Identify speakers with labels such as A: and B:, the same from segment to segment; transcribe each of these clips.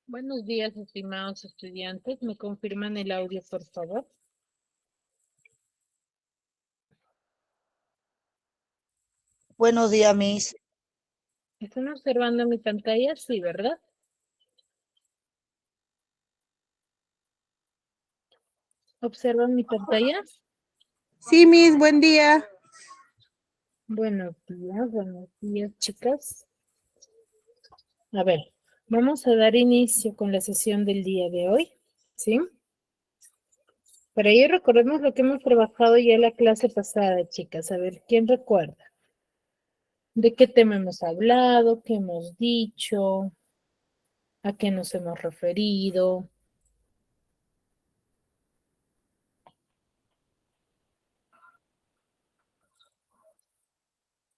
A: Buenos días, estimados estudiantes. ¿Me confirman el audio, por favor?
B: Buenos días, Miss.
A: ¿Están observando mi pantalla? Sí, ¿verdad? ¿Observan mi pantalla?
C: Sí, Miss, buen día.
A: Buenos días, chicas. A ver, vamos a dar inicio con la sesión del día de hoy, ¿sí? Para ello recordemos lo que hemos trabajado ya en la clase pasada, chicas. A ver, ¿quién recuerda? ¿De qué tema hemos hablado? ¿Qué hemos dicho? ¿A qué nos hemos referido?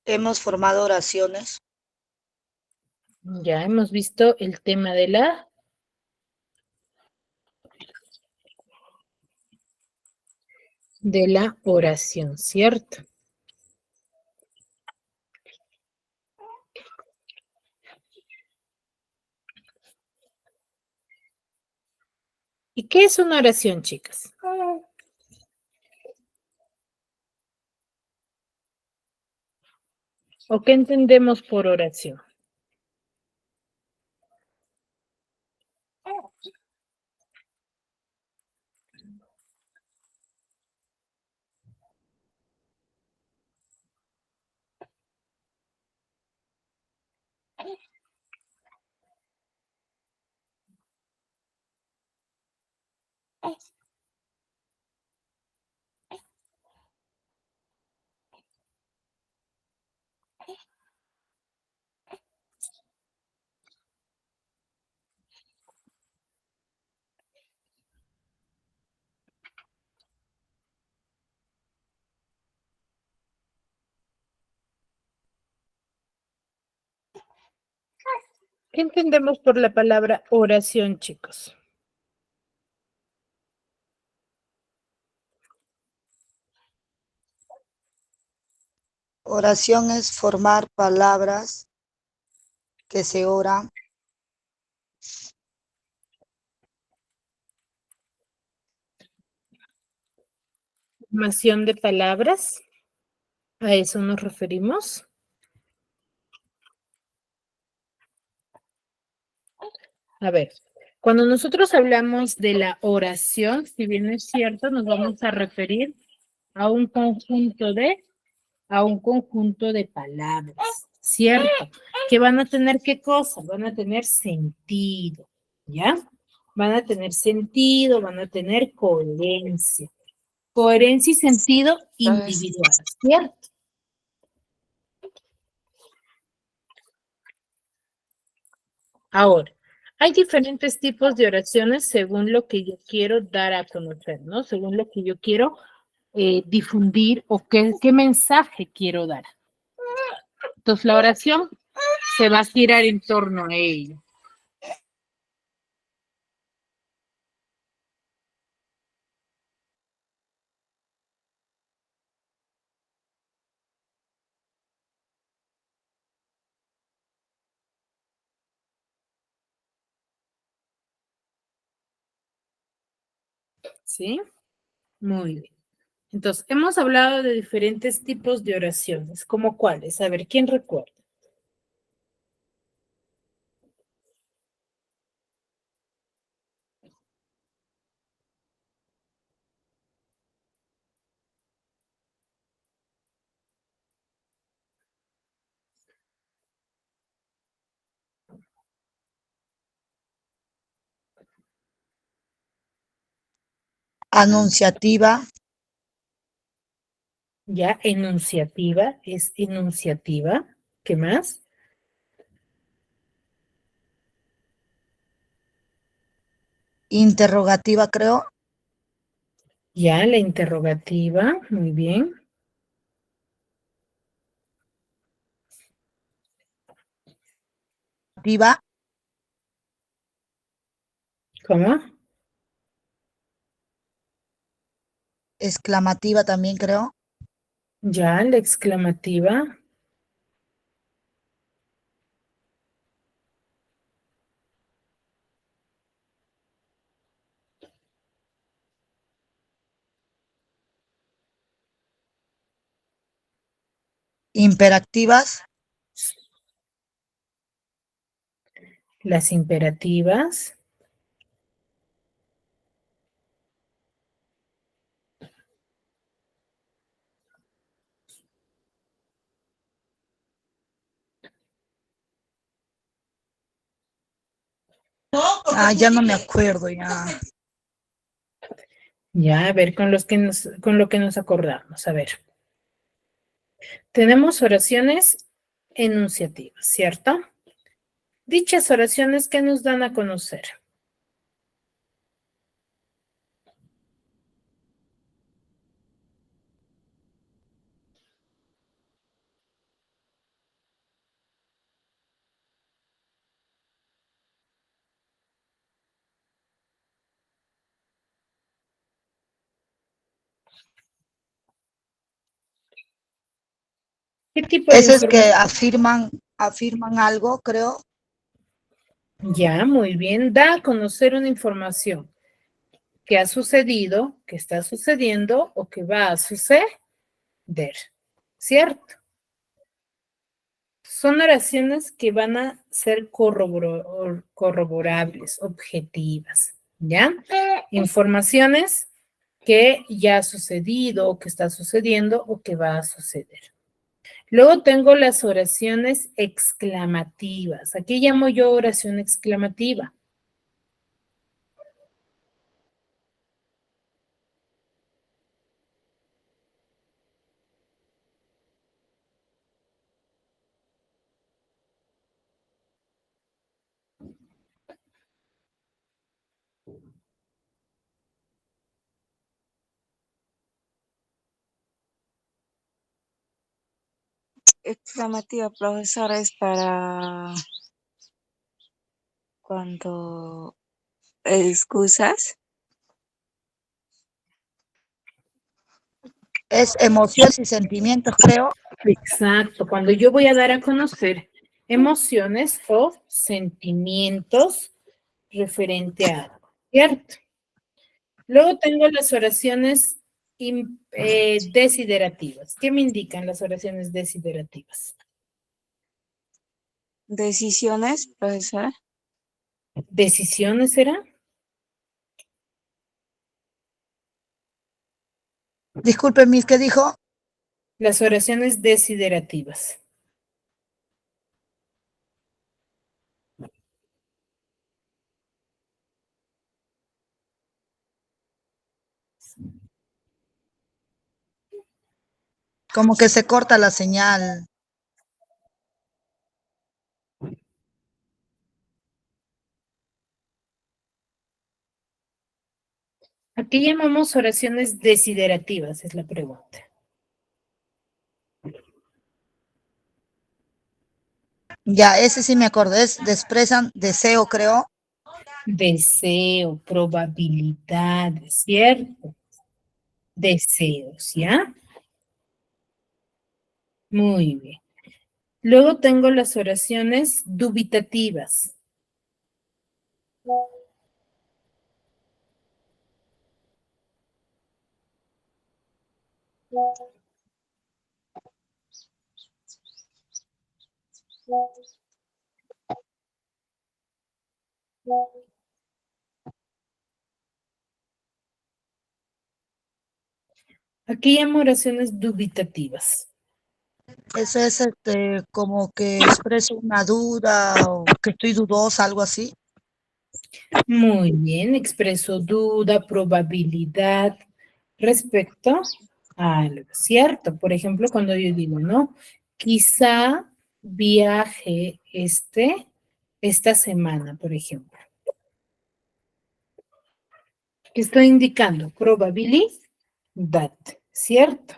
B: Hemos formado oraciones.
A: Ya hemos visto el tema de la oración, ¿cierto? ¿Y qué es una oración, chicas? ¿O qué entendemos por oración? ¿Qué entendemos por la palabra oración, chicos?
B: Oración es formar palabras que se oran.
A: Formación de palabras. ¿A eso nos referimos? A ver, cuando nosotros hablamos de la oración, si bien es cierto, nos vamos a referir a un conjunto de palabras, ¿cierto? Que van a tener ¿qué cosa? Van a tener sentido, ¿ya? Van a tener sentido, van a tener coherencia. Coherencia y sentido individual, ¿cierto? Ahora, hay diferentes tipos de oraciones según lo que yo quiero dar a conocer, ¿no? Según lo que yo quiero difundir o qué mensaje quiero dar. Entonces, la oración se va a girar en torno a ello. ¿Sí? Muy bien. Entonces, hemos hablado de diferentes tipos de oraciones, ¿como cuáles? A ver, ¿quién recuerda?
B: Anunciativa.
A: Ya, enunciativa, es enunciativa. ¿Qué más?
B: Interrogativa, creo.
A: Ya, la interrogativa, muy bien.
B: Viva.
A: ¿Cómo?
B: Exclamativa también, creo.
A: Ya, la exclamativa.
B: imperativas,
A: Las imperativas.
B: ya no me acuerdo ya.
A: Ya, a ver, con lo que nos acordamos. A ver. Tenemos oraciones enunciativas, ¿cierto? Dichas oraciones que nos dan a conocer. ¿Qué tipo de
B: Ese es que
A: información?
B: afirman algo, creo.
A: Ya, muy bien. Da a conocer una información que ha sucedido, que está sucediendo o que va a suceder, ¿cierto? Son oraciones que van a ser corroborables, objetivas, ¿ya? Informaciones que ya ha sucedido, o que está sucediendo o que va a suceder. Luego tengo las oraciones exclamativas. Aquí llamo yo oración exclamativa.
D: Exclamativa, profesora, es para cuando excusas.
B: Es emociones y sentimientos, creo.
A: Exacto. Cuando yo voy a dar a conocer emociones o sentimientos referente a algo, ¿cierto? Luego tengo las oraciones desiderativas. ¿Qué me indican las oraciones desiderativas?
D: Decisiones, profesora.
A: ¿Decisiones será?
B: Disculpe, Miss, ¿qué dijo?
A: Las oraciones desiderativas.
B: Como que se corta la señal.
A: Aquí llamamos oraciones desiderativas, es la pregunta.
B: Ya, ese sí me acordé, expresan deseo, creo.
A: Deseo, probabilidades, ¿cierto? Deseos, ¿ya? Muy bien. Luego tengo las oraciones dubitativas. Aquí llamo oraciones dubitativas.
B: Eso es como que expreso una duda o que estoy dudosa, algo así.
A: Muy bien, expreso duda, probabilidad respecto a algo, ¿cierto? Por ejemplo, cuando yo digo, ¿no? Quizá viaje esta semana, por ejemplo. ¿Qué estoy indicando? Probabilidad, ¿cierto?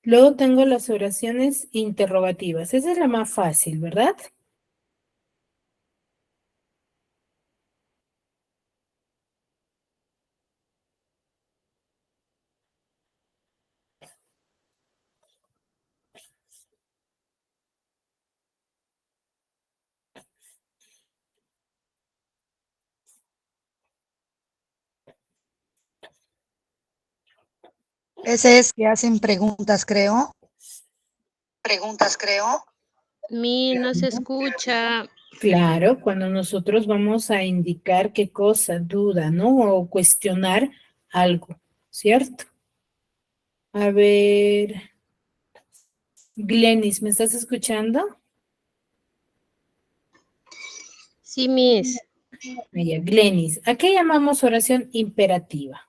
A: Luego tengo las oraciones interrogativas. Esa es la más fácil, ¿verdad?
B: Ese es que hacen preguntas, creo.
E: Mi no se escucha.
A: Claro, cuando nosotros vamos a indicar qué cosa, duda, ¿no? O cuestionar algo, ¿cierto? A ver, Glenis, ¿me estás escuchando?
E: Sí, Miss.
A: Mira, Glenis, ¿a qué llamamos oración imperativa?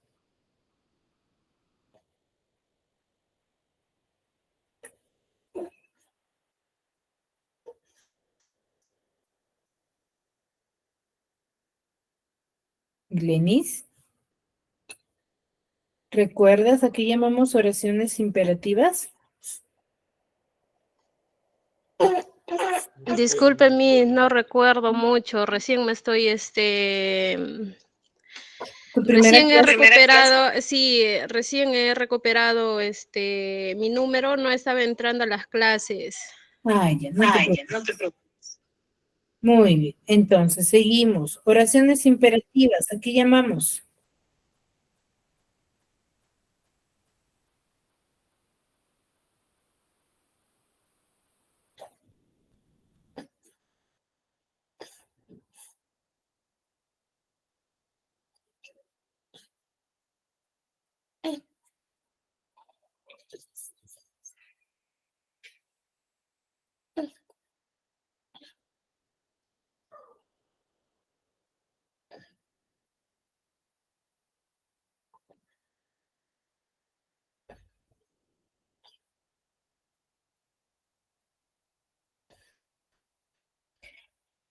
A: Glenis, ¿recuerdas a qué llamamos oraciones imperativas?
E: Disculpe, Miss, no recuerdo mucho. Recién me estoy,
A: Tu primera
E: recién he
A: clase.
E: recuperado, sí, recién he recuperado, mi número. No estaba entrando a las clases.
A: Ay, ya, no te preocupes. Muy bien, entonces seguimos. Oraciones imperativas, ¿a qué llamamos?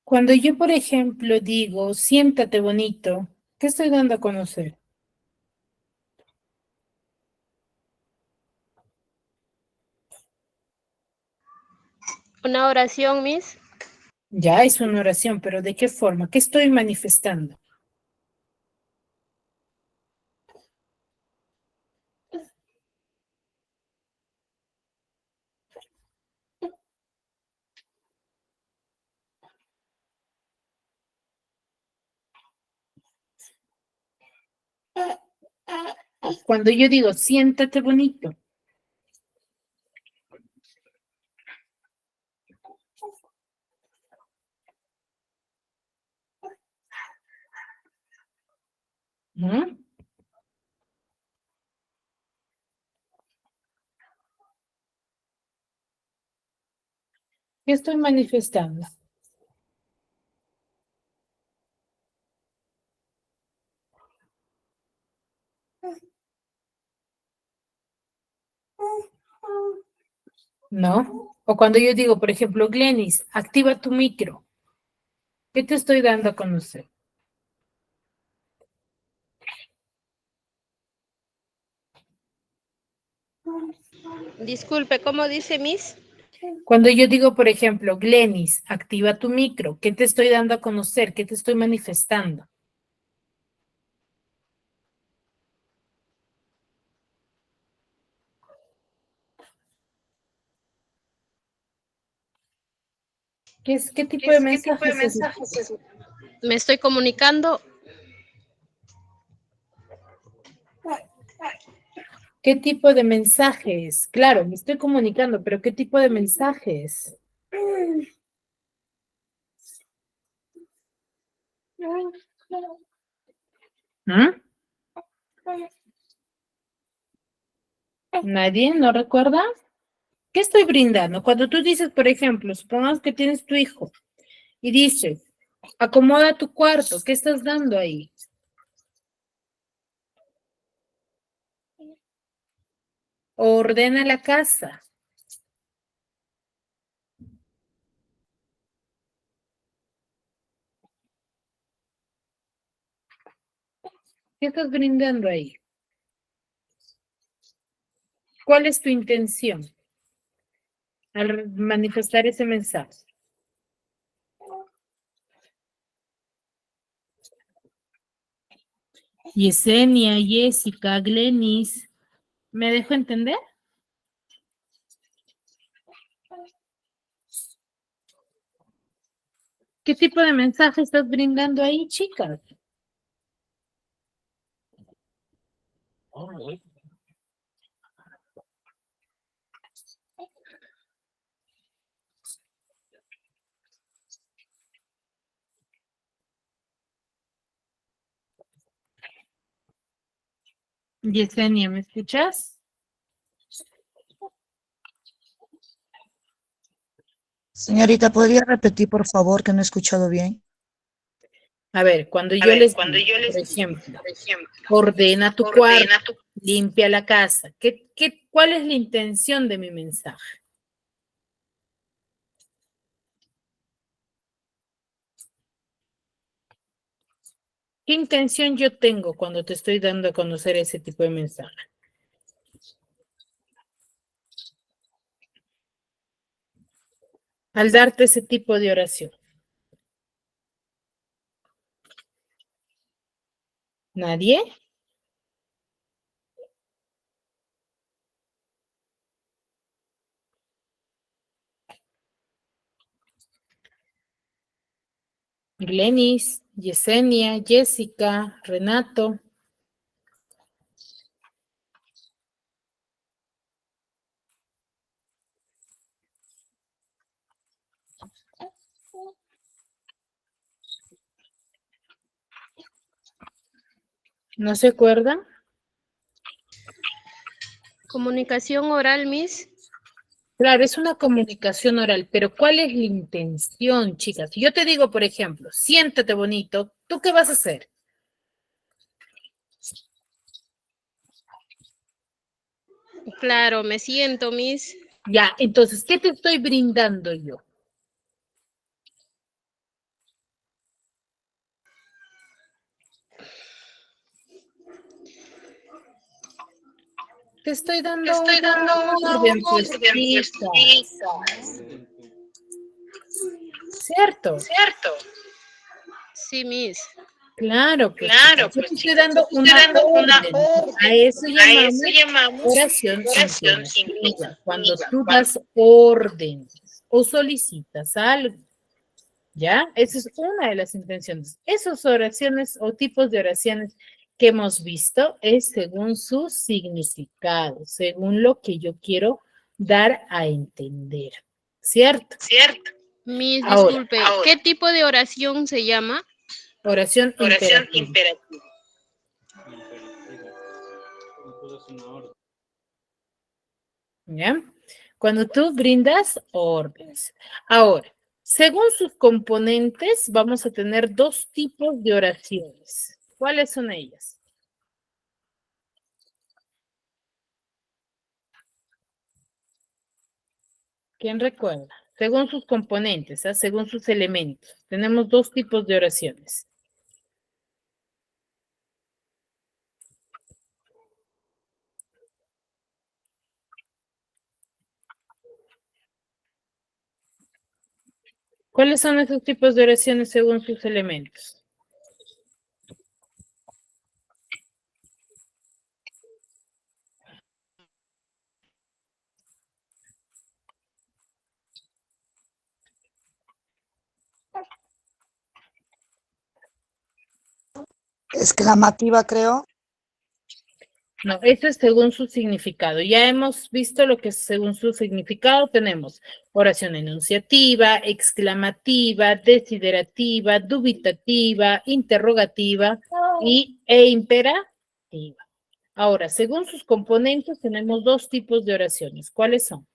A: Cuando yo, por ejemplo, digo, siéntate bonito, ¿qué estoy dando a conocer?
E: Una oración, Miss.
A: Ya es una oración, pero ¿de qué forma? ¿Qué estoy manifestando? Cuando yo digo, siéntate bonito, ¿mm? ¿Qué estoy manifestando? ¿No? O cuando yo digo, por ejemplo, Glenis, activa tu micro, ¿qué te estoy dando a conocer?
E: Disculpe, ¿cómo dice, Miss?
A: Cuando yo digo, por ejemplo, Glenis, activa tu micro, ¿qué te estoy dando a conocer? ¿Qué te estoy manifestando? ¿Qué tipo de mensaje es ese?
E: Me estoy comunicando.
A: ¿Qué tipo de mensajes? Claro, me estoy comunicando, pero ¿qué tipo de mensajes? ¿Mm? ¿Nadie? ¿No recuerda? ¿Qué estoy brindando? Cuando tú dices, por ejemplo, supongamos que tienes tu hijo y dices, acomoda tu cuarto, ¿qué estás dando ahí? Ordena la casa. ¿Qué estás brindando ahí? ¿Cuál es tu intención al manifestar ese mensaje? Yesenia, Jessica, Glenis, ¿me dejo entender? ¿Qué tipo de mensaje estás brindando ahí, chicas? Yesenia, ¿me escuchas?
B: Señorita, ¿podría repetir, por favor, que no he escuchado bien?
A: A ver, cuando yo les digo, por ejemplo, ordena tu cuarto, limpia la casa. ¿Cuál es la intención de mi mensaje? ¿Qué intención yo tengo cuando te estoy dando a conocer ese tipo de mensaje? Al darte ese tipo de oración. ¿Nadie? Glenis, Yesenia, Jessica, Renato. ¿No se acuerdan?
E: Comunicación oral, Miss.
A: Claro, es una comunicación oral, pero ¿cuál es la intención, chicas? Si yo te digo, por ejemplo, siéntate bonito, ¿tú qué vas a hacer?
E: Claro, me siento, Miss.
A: Ya, entonces, ¿qué te estoy brindando yo? Te estoy dando una orden, pues, chicas. ¿Cierto?
E: Sí, Miss.
A: Claro, pues, chicas, yo te estoy dando una orden. A eso llamamos oración imperativa. Cuando tú das órdenes o solicitas algo, ¿ya? Esa es una de las intenciones. Esas oraciones o tipos de oraciones que hemos visto es según su significado, según lo que yo quiero dar a entender, ¿cierto?
E: Miss,
A: Ahora,
E: disculpe, ¿qué tipo de oración se llama?
A: oración imperativa. ¿Ya? Cuando tú brindas órdenes. Ahora, según sus componentes, vamos a tener dos tipos de oraciones. ¿Cuáles son ellas? ¿Quién recuerda? Según sus componentes, según sus elementos. Tenemos dos tipos de oraciones. ¿Cuáles son esos tipos de oraciones según sus elementos?
B: Exclamativa, creo.
A: No, eso es según su significado. Ya hemos visto lo que es según su significado. Tenemos oración enunciativa, exclamativa, desiderativa, dubitativa, interrogativa e imperativa. Ahora, según sus componentes, tenemos dos tipos de oraciones. ¿Cuáles son?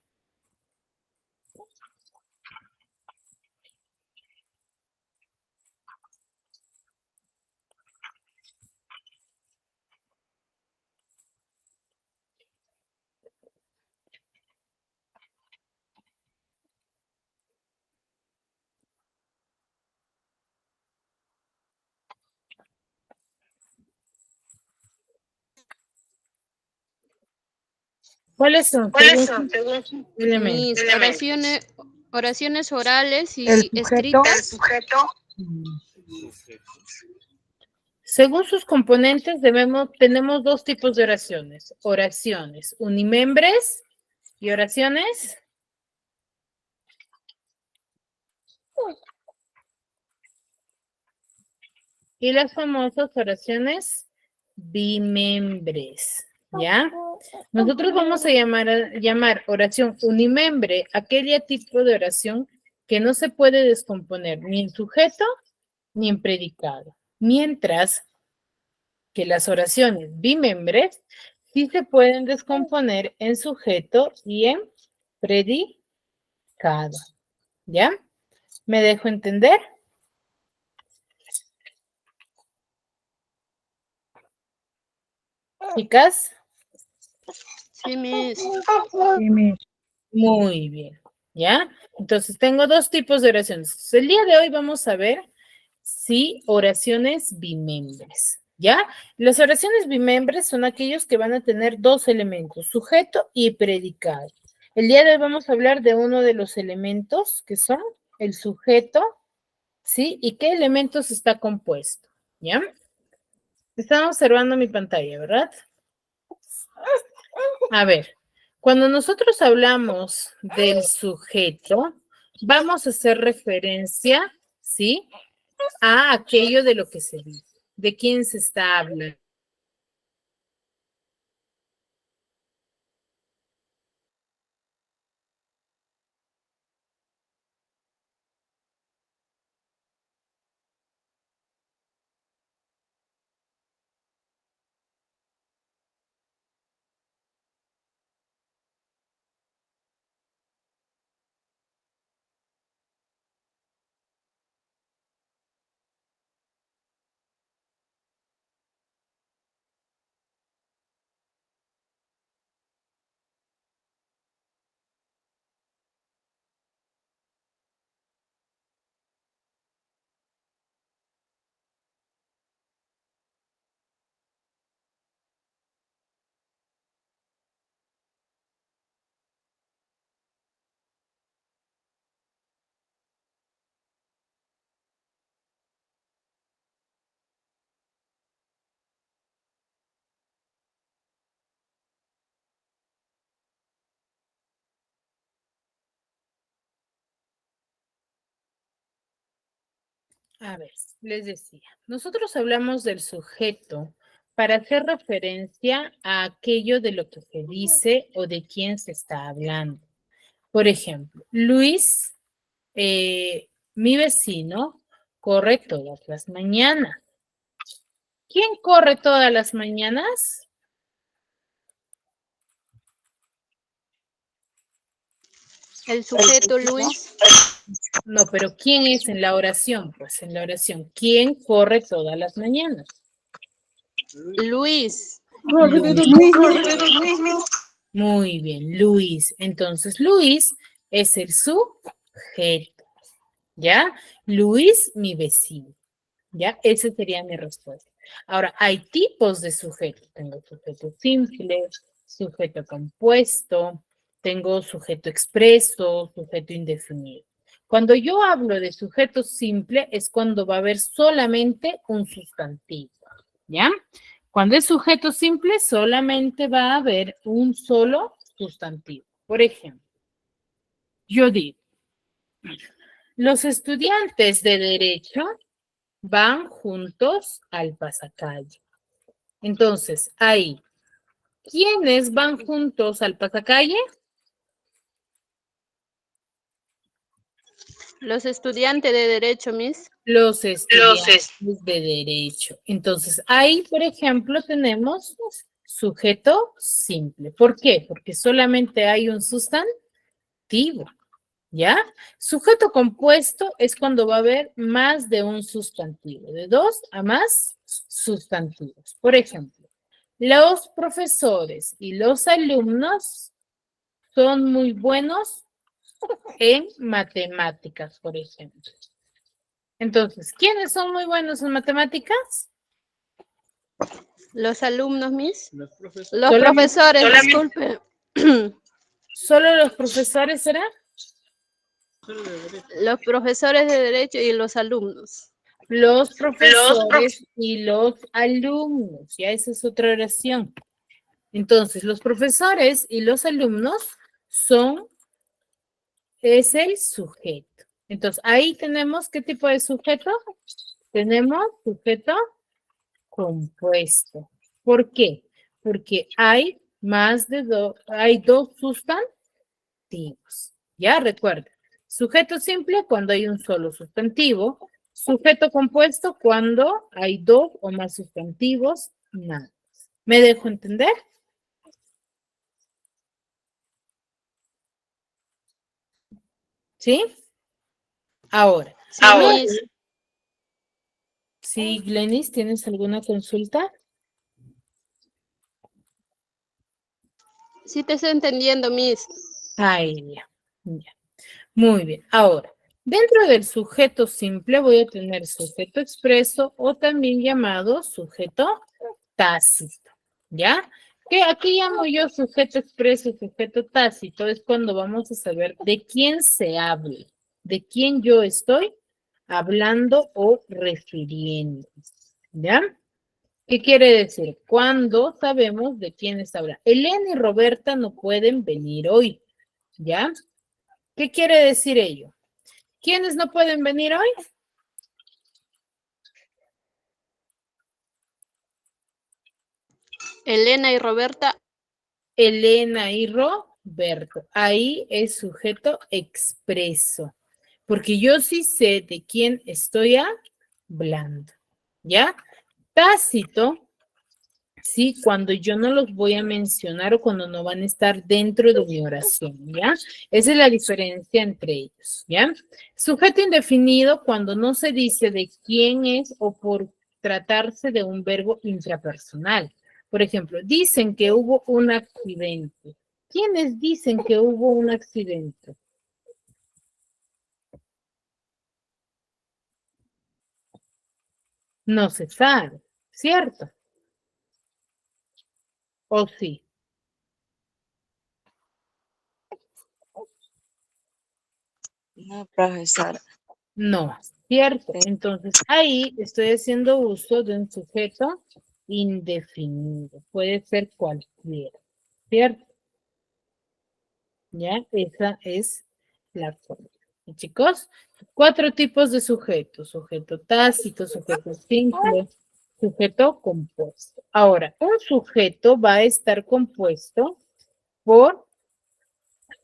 A: ¿Cuáles son? Según sus elementos.
E: Mis oraciones orales y
B: El sujeto.
E: escritas.
A: Según sus componentes, tenemos dos tipos de oraciones. Oraciones unimembres y oraciones y las famosas oraciones bimembres, ¿ya? Nosotros vamos a llamar oración unimembre aquella tipo de oración que no se puede descomponer ni en sujeto ni en predicado. Mientras que las oraciones bimembres sí se pueden descomponer en sujeto y en predicado. ¿Ya? ¿Me dejo entender? Chicas,
E: Sí, Miss.
B: Sí, Miss.
A: muy bien. ¿Ya? Entonces tengo dos tipos de oraciones. El día de hoy vamos a ver si oraciones bimembres. ¿Ya? Las oraciones bimembres son aquellos que van a tener dos elementos, sujeto y predicado. El día de hoy vamos a hablar de uno de los elementos que son el sujeto, ¿sí? ¿Y qué elementos está compuesto? ¿Ya? Están observando mi pantalla, ¿verdad? A ver, cuando nosotros hablamos del sujeto, vamos a hacer referencia, ¿sí? A aquello de lo que se dice, de quién se está hablando. A ver, les decía, nosotros hablamos del sujeto para hacer referencia a aquello de lo que se dice o de quién se está hablando. Por ejemplo, Luis, mi vecino, corre todas las mañanas. ¿Quién corre todas las mañanas?
E: El sujeto, Luis.
A: No, pero ¿quién es en la oración? Pues en la oración, ¿quién corre todas las mañanas?
E: Luis.
A: Muy bien, Luis. Entonces, Luis es el sujeto, ¿ya? Luis, mi vecino, ¿ya? Esa sería mi respuesta. Ahora, hay tipos de sujeto. Tengo sujeto simple, sujeto compuesto, tengo sujeto expreso, sujeto indefinido. Cuando yo hablo de sujeto simple es cuando va a haber solamente un sustantivo, ¿ya? Cuando es sujeto simple solamente va a haber un solo sustantivo. Por ejemplo, yo digo, los estudiantes de derecho van juntos al pasacalle. Entonces, ahí, ¿quiénes van juntos al pasacalle?
E: Los estudiantes de Derecho, Miss.
A: Los estudiantes de derecho. Entonces, ahí, por ejemplo, tenemos sujeto simple. ¿Por qué? Porque solamente hay un sustantivo, ¿ya? Sujeto compuesto es cuando va a haber más de un sustantivo, de dos a más sustantivos. Por ejemplo, los profesores y los alumnos son muy buenos en matemáticas, por ejemplo. Entonces, ¿quiénes son muy buenos en matemáticas?
E: Los alumnos, Miss. Los
A: Solamente-
E: profesores,
A: solamente-
E: disculpe.
A: ¿Solo los profesores serán?
E: Los profesores de Derecho y los alumnos.
A: Los profesores y los alumnos. Ya esa es otra oración. Entonces, los profesores y los alumnos es el sujeto. Entonces, ahí tenemos, ¿qué tipo de sujeto? Tenemos sujeto compuesto. ¿Por qué? Porque hay hay dos sustantivos. Ya recuerden, sujeto simple cuando hay un solo sustantivo, sujeto compuesto cuando hay dos o más sustantivos Nada. ¿Me dejo entender? ¿Sí? Ahora.
E: Sí, Miss.
A: Sí, Glenis, ¿tienes alguna consulta?
E: Sí te estoy entendiendo, Miss.
A: Ahí, ya. Ya. Muy bien. Ahora, dentro del sujeto simple voy a tener sujeto expreso o también llamado sujeto tácito. ¿Ya? Que aquí llamo yo sujeto expreso, sujeto tácito, es cuando vamos a saber de quién se habla, de quién yo estoy hablando o refiriendo. ¿Ya? ¿Qué quiere decir? Cuando sabemos de quién está hablando. Elena y Roberta no pueden venir hoy. ¿Ya? ¿Qué quiere decir ello? ¿Quiénes no pueden venir hoy?
E: Elena y Roberta.
A: Elena y Roberto. Ahí es sujeto expreso. Porque yo sí sé de quién estoy hablando. ¿Ya? Tácito, sí, cuando yo no los voy a mencionar o cuando no van a estar dentro de mi oración. ¿Ya? Esa es la diferencia entre ellos. ¿Ya? Sujeto indefinido cuando no se dice de quién es o por tratarse de un verbo intrapersonal. Por ejemplo, dicen que hubo un accidente. ¿Quiénes dicen que hubo un accidente? No se sabe, ¿cierto? ¿O sí?
D: No, profesora.
A: No, ¿cierto? Entonces ahí estoy haciendo uso de un sujeto indefinido. Puede ser cualquiera, ¿cierto? ¿Ya? Esa es la forma. Y chicos, 4 tipos de sujetos. Sujeto tácito, sujeto simple, sujeto compuesto. Ahora, un sujeto va a estar compuesto por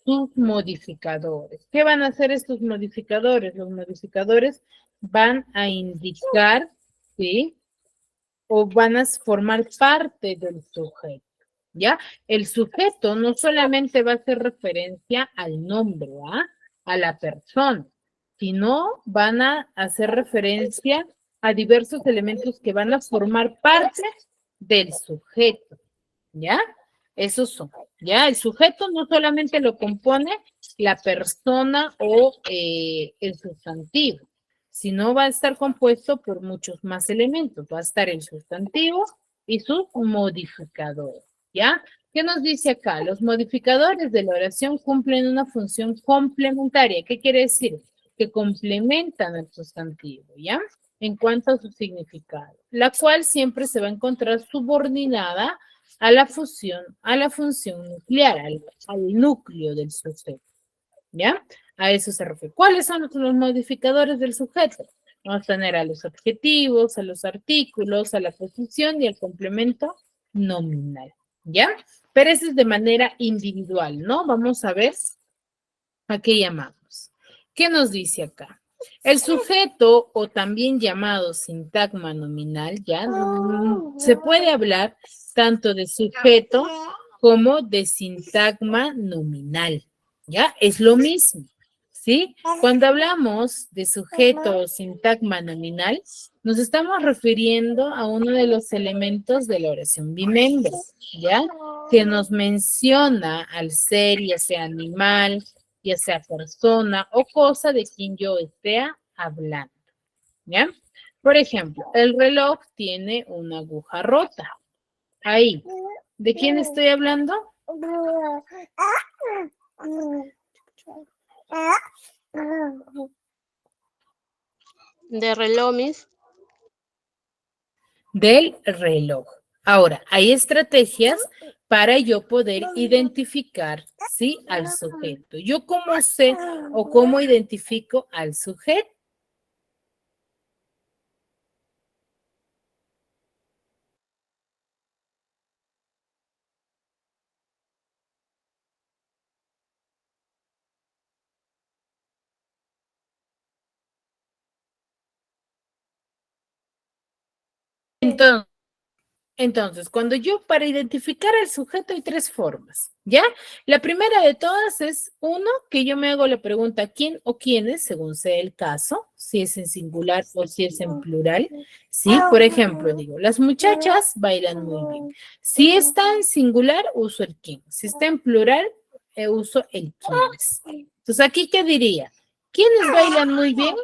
A: sus modificadores. ¿Qué van a hacer estos modificadores? Los modificadores van a indicar, ¿sí? O van a formar parte del sujeto. ¿Ya? El sujeto no solamente va a hacer referencia al nombre, ¿ah? A la persona, sino van a hacer referencia a diversos elementos que van a formar parte del sujeto, ¿ya? Esos son, ¿ya? El sujeto no solamente lo compone la persona o el sustantivo, sino va a estar compuesto por muchos más elementos. Va a estar el sustantivo y sus modificadores, ¿ya? ¿Qué nos dice acá? Los modificadores de la oración cumplen una función complementaria. ¿Qué quiere decir? Que complementan al sustantivo, ¿ya? En cuanto a su significado, la cual siempre se va a encontrar subordinada a la fusión, a la función nuclear, al núcleo del sujeto, ¿ya? A eso se refiere. ¿Cuáles son los modificadores del sujeto? Vamos a tener a los adjetivos, a los artículos, a la posición y al complemento nominal, ¿ya? Pero eso es de manera individual, ¿no? Vamos a ver a qué llamamos. ¿Qué nos dice acá? El sujeto, o también llamado sintagma nominal, ya se puede hablar tanto de sujeto como de sintagma nominal, ¿ya? Es lo mismo, ¿sí? Cuando hablamos de sujeto o sintagma nominal, nos estamos refiriendo a uno de los elementos de la oración bimembra, ¿ya? Que nos menciona al ser, ya sea animal, ya sea persona o cosa de quien yo esté hablando, ¿ya? Por ejemplo, el reloj tiene una aguja rota. Ahí. ¿De quién estoy hablando?
E: De reloj, Miss.
A: Del reloj. Ahora, hay estrategias para yo poder identificar, ¿sí? Al sujeto. ¿Yo cómo sé o cómo identifico al sujeto? Entonces, Entonces, cuando yo para identificar al sujeto hay tres formas, ¿ya? La primera de todas es, uno, que yo me hago la pregunta quién o quiénes, según sea el caso, si es en singular o si es en plural, ¿sí? Por ejemplo, digo, las muchachas bailan muy bien. Si está en singular, uso el quién. Si está en plural, uso el quiénes. Entonces, ¿aquí qué diría? ¿Quiénes bailan muy bien?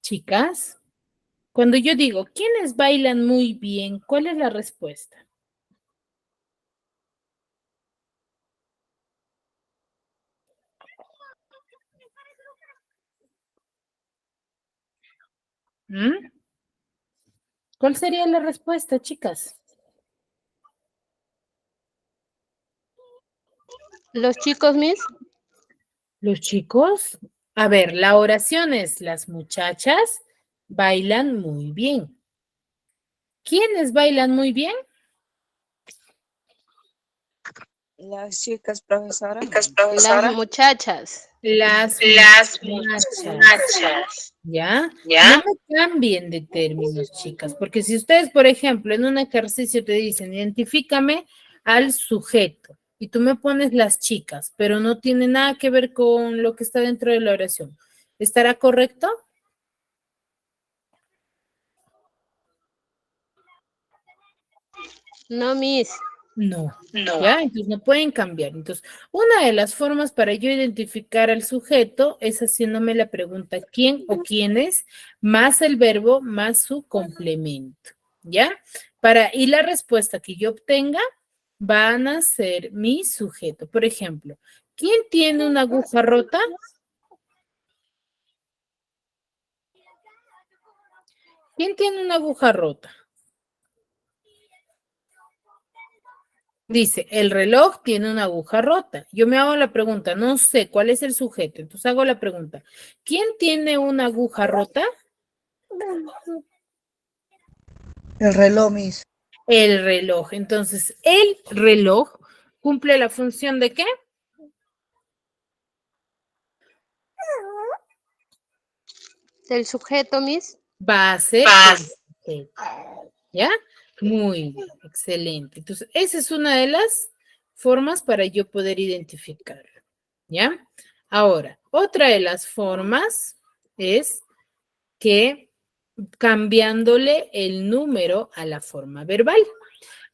A: Chicas, cuando yo digo, ¿quiénes bailan muy bien? ¿Cuál es la respuesta? ¿Mm? ¿Cuál sería la respuesta, chicas?
E: Los chicos, Miss.
A: Los chicos. A ver, la oración es, las muchachas bailan muy bien. ¿Quiénes bailan muy bien?
D: Las chicas, profesora.
E: Las muchachas.
A: Las muchachas. ¿Ya? No me cambien de términos, chicas, porque si ustedes, por ejemplo, en un ejercicio te dicen, identifícame al sujeto, y tú me pones las chicas, pero no tiene nada que ver con lo que está dentro de la oración, ¿estará correcto?
E: No, Miss.
A: No. ¿Ya? Entonces no pueden cambiar. Entonces, una de las formas para yo identificar al sujeto es haciéndome la pregunta quién o quiénes, más el verbo, más su complemento. ¿Ya? Y la respuesta que yo obtenga van a ser mi sujeto. Por ejemplo, ¿quién tiene una aguja rota? ¿Quién tiene una aguja rota? Dice, el reloj tiene una aguja rota. Yo me hago la pregunta, no sé cuál es el sujeto. Entonces hago la pregunta, ¿quién tiene una aguja rota?
B: El reloj, Miss.
A: El reloj. Entonces, el reloj cumple la función de ¿qué?
E: Del sujeto, Miss.
A: Va a ser el sujeto. ¿Ya? Muy bien, excelente. Entonces, esa es una de las formas para yo poder identificarlo. ¿Ya? Ahora, otra de las formas es que cambiándole el número a la forma verbal.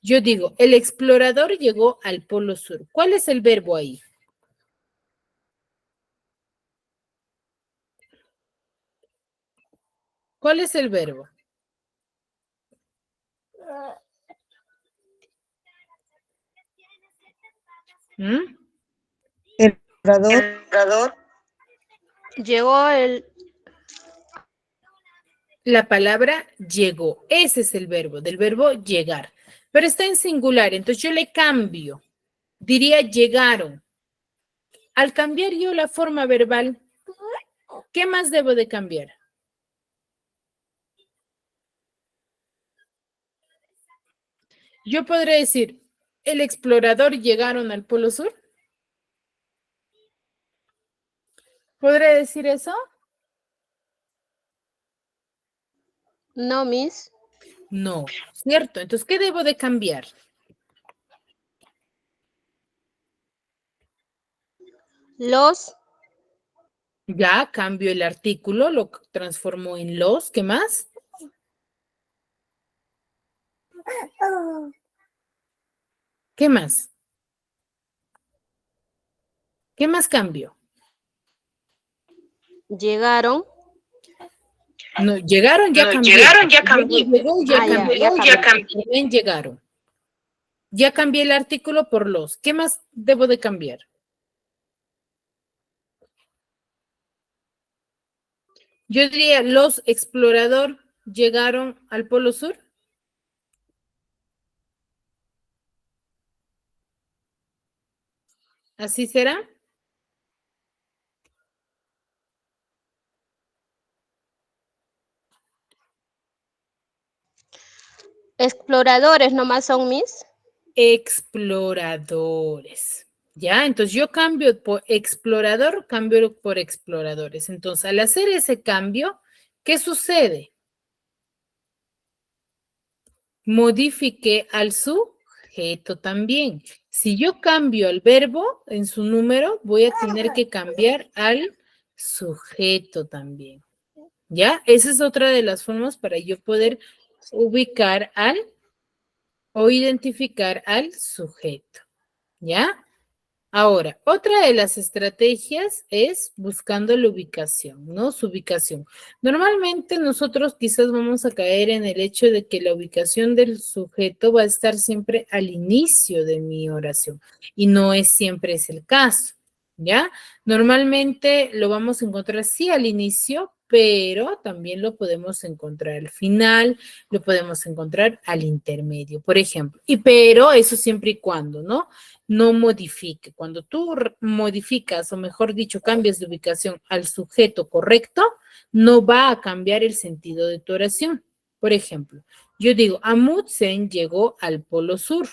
A: Yo digo, el explorador llegó al Polo Sur. ¿Cuál es el verbo ahí? ¿Cuál es el verbo? ¿Mm?
B: El explorador.
E: Llegó el,
A: La palabra llegó. Ese es el verbo, del verbo llegar. Pero está en singular, entonces yo le cambio. Diría llegaron. Al cambiar yo la forma verbal, ¿qué más debo de cambiar? Yo podré decir, ¿el explorador llegaron al Polo Sur? ¿Podré decir eso?
E: no, Miss.
A: No, ¿cierto? Entonces, ¿qué debo de cambiar?
E: Los,
A: Ya cambio el artículo, lo transformo en los. ¿Qué más? ¿Qué más? ¿Qué más cambio?
E: llegaron.
A: No, llegaron, ya
F: No,
A: cambié.
F: llegaron, ya cambié.
A: Llegó, ya
E: Ah, ya,
A: cambié.
E: ya
F: Ya
E: cambié.
F: cambié.
A: También llegaron. Ya cambié el artículo por los. ¿Qué más debo de cambiar? Yo diría, los explorador llegaron al Polo Sur. ¿Así será?
E: Exploradores nomás son, Miss.
A: Exploradores. ¿Ya? Entonces yo cambio por explorador, cambio por exploradores. Entonces, al hacer ese cambio, ¿qué sucede? Modifiqué al sujeto también. Si yo cambio el verbo en su número, voy a tener que cambiar al sujeto también. ¿Ya? Esa es otra de las formas para yo poder ubicar al o identificar al sujeto. ¿Ya? Ahora, otra de las estrategias es buscando la ubicación, ¿no? Su ubicación. Normalmente nosotros quizás vamos a caer en el hecho de que la ubicación del sujeto va a estar siempre al inicio de mi oración y no es siempre es el caso, ¿ya? Normalmente lo vamos a encontrar sí al inicio, pero también lo podemos encontrar al final, lo podemos encontrar al intermedio, por ejemplo. Pero eso siempre y cuando, ¿no? No modifique. Cuando tú modificas, o mejor dicho, cambias de ubicación al sujeto correcto, no va a cambiar el sentido de tu oración. Por ejemplo, yo digo, Amundsen llegó al Polo Sur.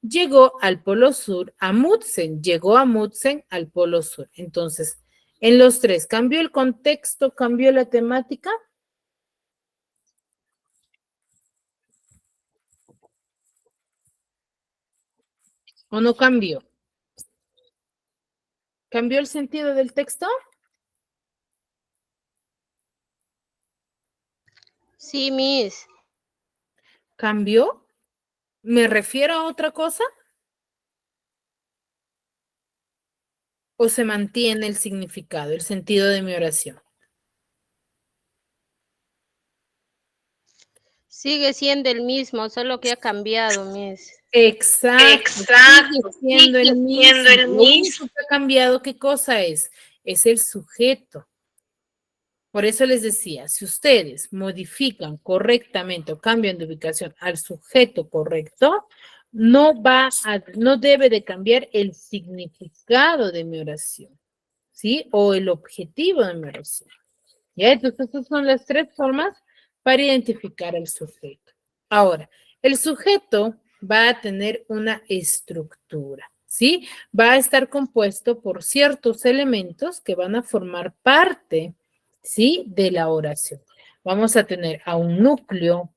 A: Llegó al Polo Sur, Amundsen, llegó Amundsen al Polo Sur. Entonces, en los tres, ¿cambió el contexto, cambió la temática? ¿O no cambió? ¿Cambió el sentido del texto?
E: Sí, Miss.
A: ¿Cambió? ¿Me refiero a otra cosa? ¿O se mantiene el significado, el sentido de mi oración?
E: Sigue siendo el mismo, solo que ha cambiado, Miss.
A: Sigue
F: Exacto,
A: siendo el
F: sigue
A: mismo.
F: siendo el
A: Lo único
F: mismo.
A: que ha cambiado, ¿qué cosa es? Es el sujeto. Por eso les decía, si ustedes modifican correctamente o cambian de ubicación al sujeto correcto, no debe de cambiar el significado de mi oración, ¿sí? O el objetivo de mi oración. ¿Ya? Entonces, esas son las tres formas para identificar al sujeto. Ahora, el sujeto va a tener una estructura, ¿sí? Va a estar compuesto por ciertos elementos que van a formar parte, ¿sí? De la oración. Vamos a tener a un núcleo,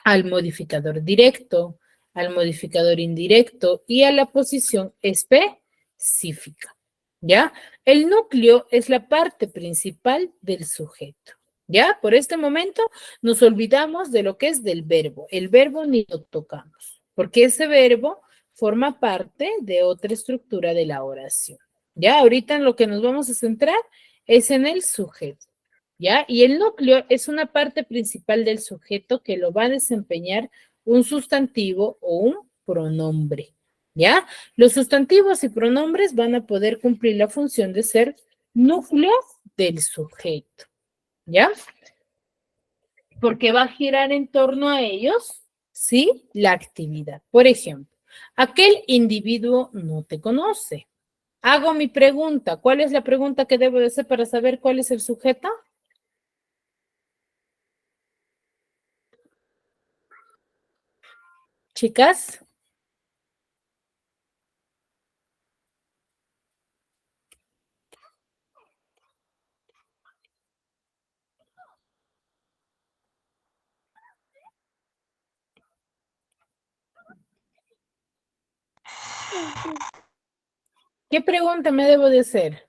A: al modificador directo, al modificador indirecto y a la posición específica, ¿ya? El núcleo es la parte principal del sujeto, ¿Ya? Por este momento nos olvidamos de lo que es del verbo. El verbo ni lo tocamos, porque ese verbo forma parte de otra estructura de la oración. ¿Ya? Ahorita en lo que nos vamos a centrar es en el sujeto. ¿Ya? Y el núcleo es una parte principal del sujeto que lo va a desempeñar un sustantivo o un pronombre. ¿Ya? Los sustantivos y pronombres van a poder cumplir la función de ser núcleo del sujeto. ¿Ya? Porque va a girar en torno a ellos, ¿sí? La actividad. Por ejemplo, aquel individuo no te conoce. Hago mi pregunta. ¿Cuál es la pregunta que debo de hacer para saber cuál es el sujeto? Chicas. ¿Qué pregunta me debo de hacer?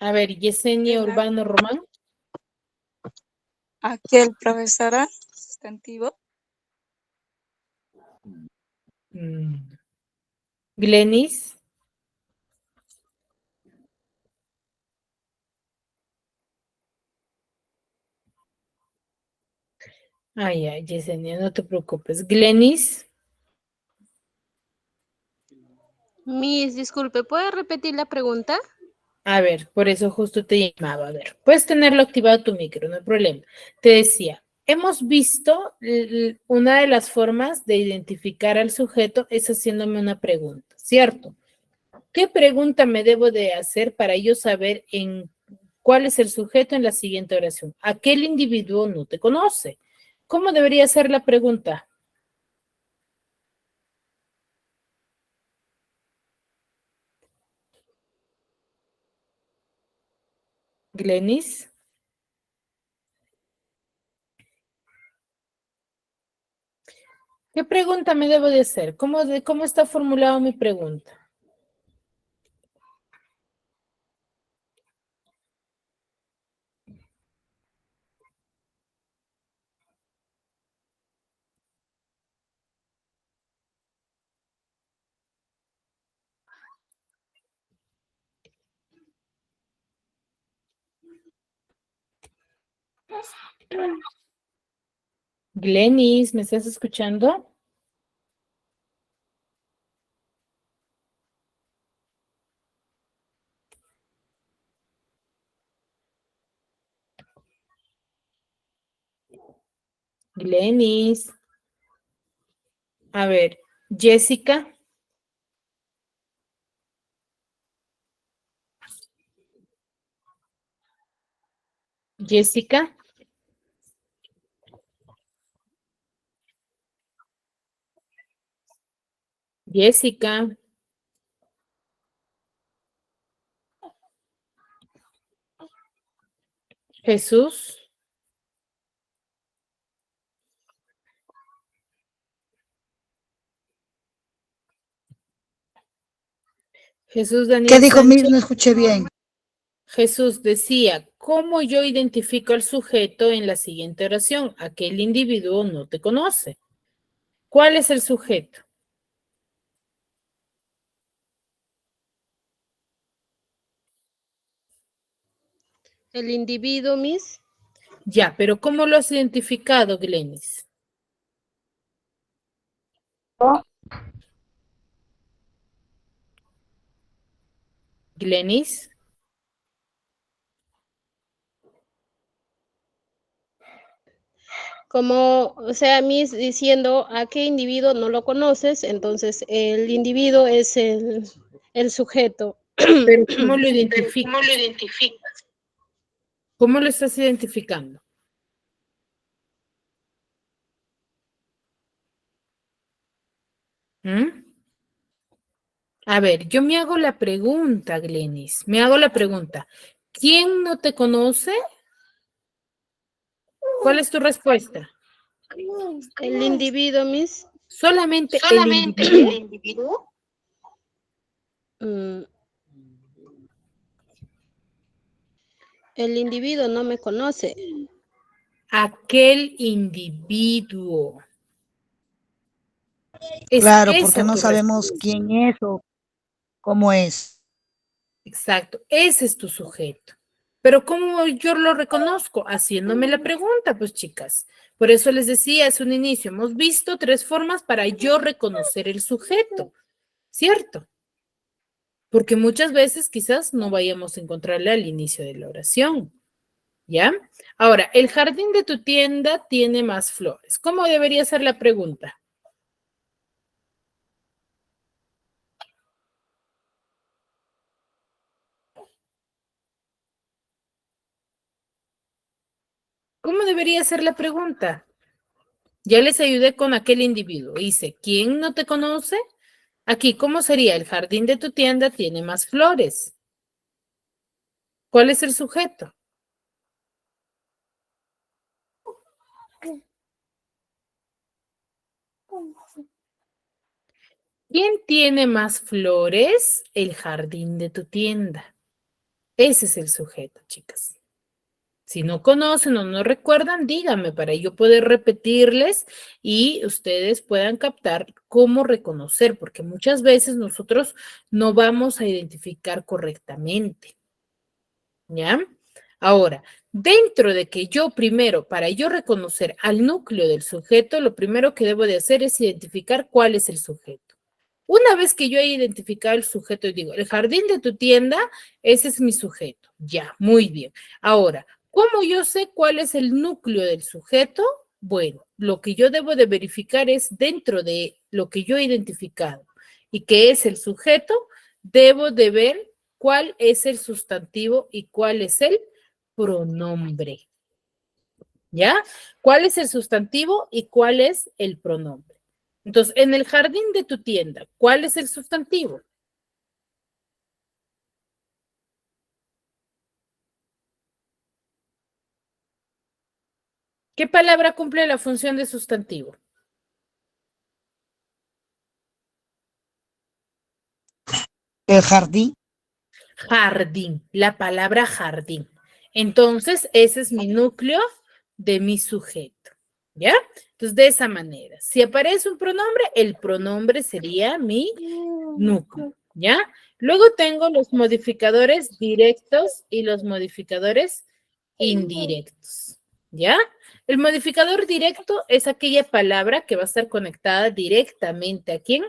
A: A ver, Yesenia Urbano Román.
D: Aquel profesora sustantivo.
A: Glenis. Ay, ay, Yesenia, no te preocupes. Glenis.
E: Miss, disculpe, ¿puede repetir la pregunta?
A: A ver, por eso justo te llamaba. A ver, puedes tenerlo activado tu micro, no hay problema. Te decía, hemos visto una de las formas de identificar al sujeto es haciéndome una pregunta, ¿cierto? ¿Qué pregunta me debo de hacer para yo saber en cuál es el sujeto en la siguiente oración? Aquel individuo no te conoce. ¿Cómo debería ser la pregunta? Glenis. ¿Qué pregunta me debo de hacer? ¿Cómo está formulada mi pregunta? Glenis, ¿me estás escuchando? Glenis. A ver, Jessica. Jessica. Jessica. Jesús. Jesús
B: ¿Qué
A: Daniel
B: dijo Miss?
A: Sánchez.
B: No escuché bien.
A: Jesús decía, ¿cómo yo identifico al sujeto en la siguiente oración? Aquel individuo no te conoce. ¿Cuál es el sujeto?
E: El individuo, Miss.
A: Ya, pero ¿cómo lo has identificado, Glenis? Glenis.
E: Como, o sea, Miss diciendo a qué individuo no lo conoces, entonces el individuo es el sujeto.
A: Pero ¿cómo lo
F: Pero
A: identificas?
F: ¿cómo lo identificas?
A: ¿Cómo lo estás identificando? ¿Mm? A ver, yo me hago la pregunta, Glenis. Me hago la pregunta. ¿Quién no te conoce? ¿Cuál es tu respuesta?
E: El individuo, Miss.
A: Solamente el
F: Solamente
A: individuo.
F: el individuo.
E: mm, El individuo no me conoce.
A: Aquel individuo. Es
B: Claro,
A: esa
B: porque no
A: tu
B: sabemos
A: respuesta.
B: quién es o cómo es.
A: Exacto, ese es tu sujeto. Pero ¿cómo yo lo reconozco? Haciéndome la pregunta, pues chicas. Por eso les decía, es un inicio. Hemos visto 3 formas para yo reconocer el sujeto, ¿cierto? Porque muchas veces quizás no vayamos a encontrarle al inicio de la oración, ¿ya? Ahora, el jardín de tu tienda tiene más flores. ¿Cómo debería ser la pregunta? ¿Cómo debería ser la pregunta? Ya les ayudé con aquel individuo. Dice, ¿quién no te conoce? Aquí, ¿cómo sería? El jardín de tu tienda tiene más flores. ¿Cuál es el sujeto? ¿Quién tiene más flores? El jardín de tu tienda. Ese es el sujeto, chicas. Si no conocen o no recuerdan, díganme para yo poder repetirles y ustedes puedan captar cómo reconocer, porque muchas veces nosotros no vamos a identificar correctamente. ¿Ya? Ahora, dentro de que yo primero, para yo reconocer al núcleo del sujeto, lo primero que debo de hacer es identificar cuál es el sujeto. Una vez que yo he identificado el sujeto y digo, el jardín de tu tienda, ese es mi sujeto. Ya, muy bien. Ahora, ¿cómo yo sé cuál es el núcleo del sujeto? Bueno, lo que yo debo de verificar es dentro de lo que yo he identificado y que es el sujeto, debo de ver cuál es el sustantivo y cuál es el pronombre. ¿Ya? ¿Cuál es el sustantivo y cuál es el pronombre? Entonces, en el jardín de tu tienda, ¿cuál es el sustantivo? ¿Qué palabra cumple la función de sustantivo?
B: El jardín.
A: Jardín, la palabra jardín. Entonces, ese es mi núcleo de mi sujeto. ¿Ya? Entonces, de esa manera, si aparece un pronombre, el pronombre sería mi núcleo. ¿Ya? Luego tengo los modificadores directos y los modificadores indirectos. ¿Ya? El modificador directo es aquella palabra que va a estar conectada directamente ¿a quién?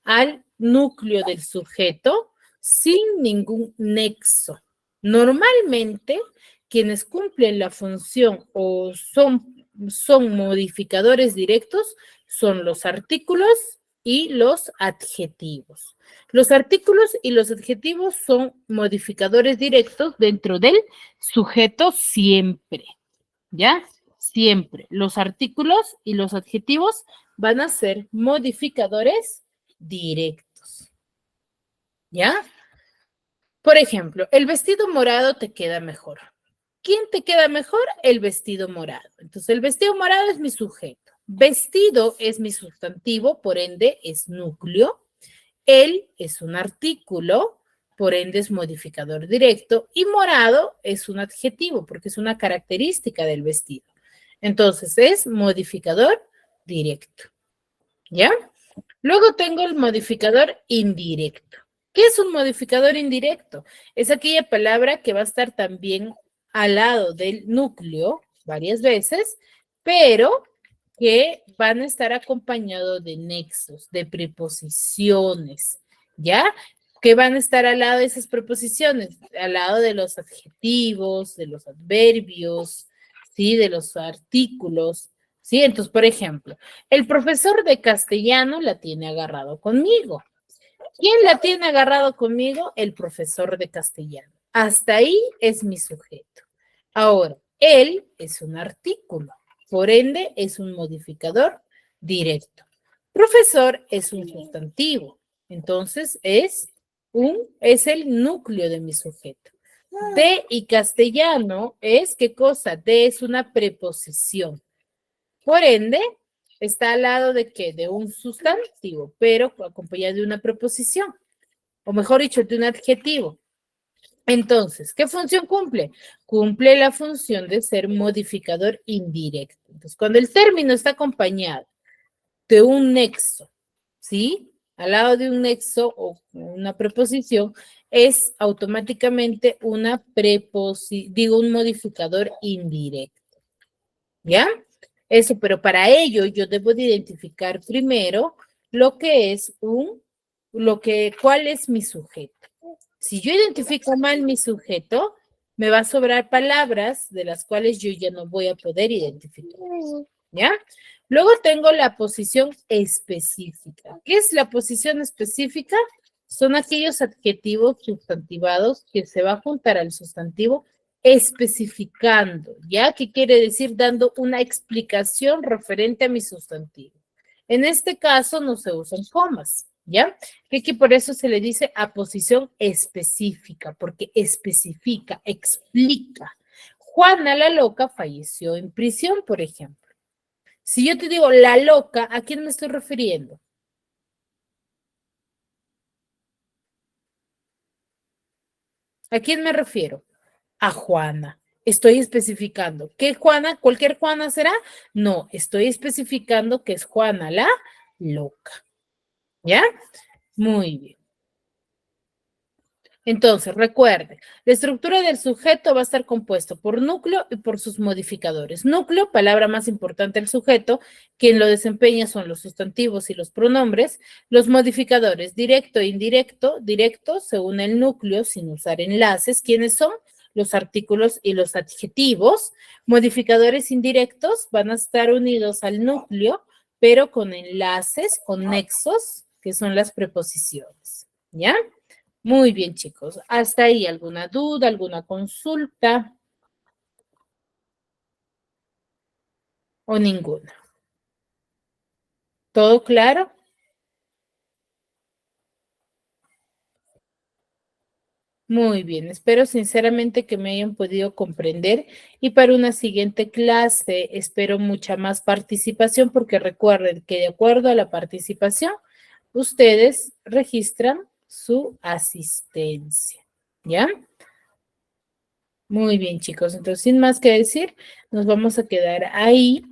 A: Al núcleo del sujeto sin ningún nexo. Normalmente, quienes cumplen la función o son modificadores directos son los artículos y los adjetivos. Los artículos y los adjetivos son modificadores directos dentro del sujeto siempre, ¿ya? Siempre. Los artículos y los adjetivos van a ser modificadores directos, ¿ya? Por ejemplo, el vestido morado te queda mejor. ¿Quién te queda mejor? El vestido morado. Entonces, el vestido morado es mi sujeto. Vestido es mi sustantivo, por ende es núcleo. El es un artículo, por ende es modificador directo. Y morado es un adjetivo, porque es una característica del vestido. Entonces, es modificador directo. ¿Ya? Luego tengo el modificador indirecto. ¿Qué es un modificador indirecto? Es aquella palabra que va a estar también al lado del núcleo varias veces, pero que van a estar acompañados de nexos, de preposiciones, ¿ya? Que van a estar al lado de esas preposiciones, al lado de los adjetivos, de los adverbios, ¿sí? De los artículos, ¿sí? Entonces, por ejemplo, el profesor de castellano la tiene agarrado conmigo. ¿Quién la tiene agarrado conmigo? El profesor de castellano. Hasta ahí es mi sujeto. Ahora, él es un artículo, por ende es un modificador directo. Profesor es un sustantivo, entonces es el núcleo de mi sujeto. De y castellano es, ¿qué cosa? De es una preposición. Por ende, está al lado de ¿qué? De un sustantivo, pero acompañado de una preposición. O mejor dicho, de un adjetivo. Entonces, ¿qué función cumple? Cumple la función de ser modificador indirecto. Entonces, cuando el término está acompañado de un nexo, ¿sí? Al lado de un nexo o una preposición, es automáticamente una un modificador indirecto. ¿Ya? Eso, pero para ello yo debo de identificar primero lo que es cuál es mi sujeto. Si yo identifico mal mi sujeto, me va a sobrar palabras de las cuales yo ya no voy a poder identificar. ¿Ya? Luego tengo la posición específica. ¿Qué es la posición específica? Son aquellos adjetivos sustantivados que se va a juntar al sustantivo especificando, ¿ya? ¿Qué quiere decir? Dando una explicación referente a mi sustantivo. En este caso no se usan comas, ¿ya? Que por eso se le dice aposición específica, porque especifica, explica. Juana la loca falleció en prisión, por ejemplo. Si yo te digo la loca, ¿a quién me estoy refiriendo? ¿A quién me refiero? A Juana. Estoy especificando. ¿Qué Juana? ¿Cualquier Juana será? No, estoy especificando que es Juana la loca. ¿Ya? Muy bien. Entonces, recuerde, la estructura del sujeto va a estar compuesto por núcleo y por sus modificadores. Núcleo, palabra más importante del sujeto, quien lo desempeña son los sustantivos y los pronombres. Los modificadores, directo e indirecto, directo según el núcleo, sin usar enlaces. ¿Quiénes son? Los artículos y los adjetivos. Modificadores indirectos van a estar unidos al núcleo, pero con enlaces, con nexos, que son las preposiciones. ¿Ya? Muy bien, chicos. ¿Hasta ahí alguna duda, alguna consulta? ¿O ninguna? ¿Todo claro? Muy bien. Espero sinceramente que me hayan podido comprender y para una siguiente clase espero mucha más participación porque recuerden que de acuerdo a la participación, ustedes registran su asistencia. ¿Ya? Muy bien, chicos. Entonces, sin más que decir, nos vamos a quedar ahí.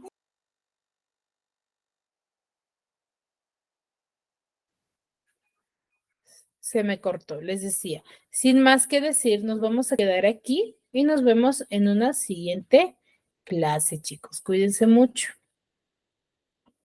A: Se me cortó, les decía. Sin más que decir, nos vamos a quedar aquí y nos vemos en una siguiente clase, chicos. Cuídense mucho.